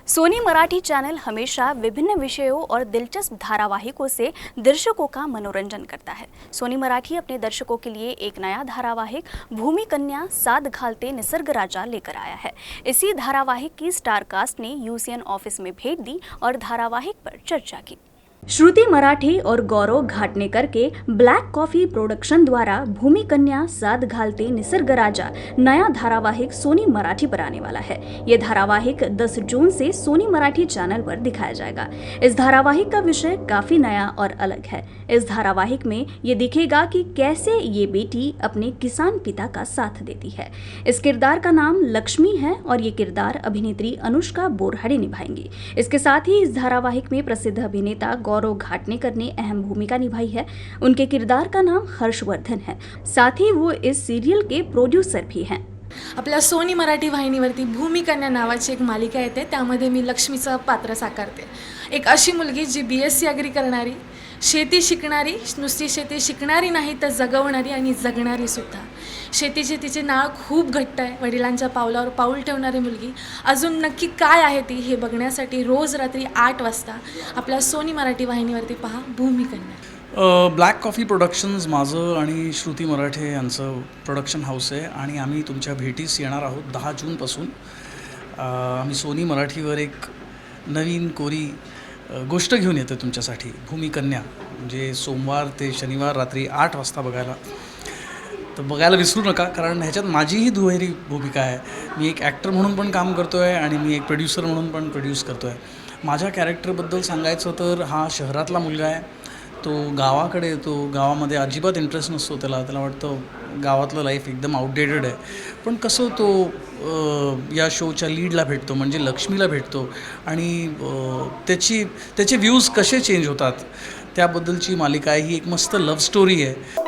Sony Marathi channel हमेशा विभिन्न विषयों और दिलचस्प धारावाहिकों से दर्शकों का मनोरंजन करता है। सोनी मराठी अपने दर्शकों के लिए एक नया धारावाहिक भूमि कन्या साद घालते निसर्ग राजा लेकर आया है। इसी धारावाहिक की स्टार कास्ट ने यूसीएन ऑफिस में भेंट दी और धारावाहिक पर चर्चा की। श्रुति मराठी और गौरव घाटनेकर के ब्लैक कॉफी प्रोडक्शन द्वारा भूमि कन्या साद घालते निसर्ग राजा नया धारावाहिक सोनी मराठी पर आने वाला है। ये धारावाहिक 10 जून से सोनी मराठी चैनल पर दिखाया जाएगा। इस धारावाहिक का विषय काफी नया और अलग है। इस धारावाहिक में ये दिखेगा कि कैसे ये बेटी अपने किसान पिता का साथ देती है। इस किरदार का नाम लक्ष्मी है और ये किरदार अभिनेत्री अनुष्का बोरहाडे निभाएंगी। इसके साथ ही इस धारावाहिक में प्रसिद्ध अभिनेता गौरव घाटनेकर ने अहम भूमिका निभाई है। उनके किरदार का नाम हर्षवर्धन है। साथ ही वो इस सीरियल के प्रोड्यूसर भी हैं। आपल्या सोनी मराठी वाहिनीवरती भूमि कन्या नावाची एक मालिका येते, त्यामध्ये मी लक्ष्मीचं पात्र साकारते। एक अशी मुलगी जी BSc ॲग्री करणारी, शेती शिकणारी, नुसती शेती शिकणारी नाही तर जगवणारी आणि जगणारी सुद्धा। शेतीची तिची नाळ खूप घट्ट आहे। वडिलांच्या पावलावर पाऊल ठेवणारी मुलगी अजून नक्की काय आहे ती हे बघण्यासाठी रोज रात्री 8 वाजता आपल्या सोनी मराठी वाहिनीवरती पहा भूमि कन्या। ब्लॅक कॉफी प्रोडक्शन्स माझं आणि श्रुती मराठे यांचं प्रोडक्शन हाऊस आहे आणि आम्ही तुमच्या भेटीस येणार आहोत 10 जूनपासून। आम्ही सोनी मराठीवर एक नवीन कोरी गोष्ट घेऊन येतो तुमच्यासाठी, भूमि कन्या, म्हणजे सोमवार ते शनिवार रात्री 8 वाजता बघायला विसरू नका, कारण ह्याच्यात माझीही दुहेरी भूमिका आहे। मी एक ॲक्टर म्हणून पण काम करतो आहे आणि मी एक प्रोड्युसर म्हणून पण प्रोड्यूस करतो आहे। माझ्या कॅरेक्टरबद्दल सांगायचं तर हा शहरातला मुलगा आहे, तो गावाकडे येतो, गावामध्ये अजिबात इंटरेस्ट नसतो त्याला वाटतं गावातलं लाईफ एकदम आउटडेटेड आहे। पण कसं तो या शोच्या लीडला भेटतो, म्हणजे लक्ष्मीला भेटतो आणि त्याचे व्ह्यूज कसे चेंज होतात त्याबद्दलची मालिका आहे। ही एक मस्त लव्ह स्टोरी आहे।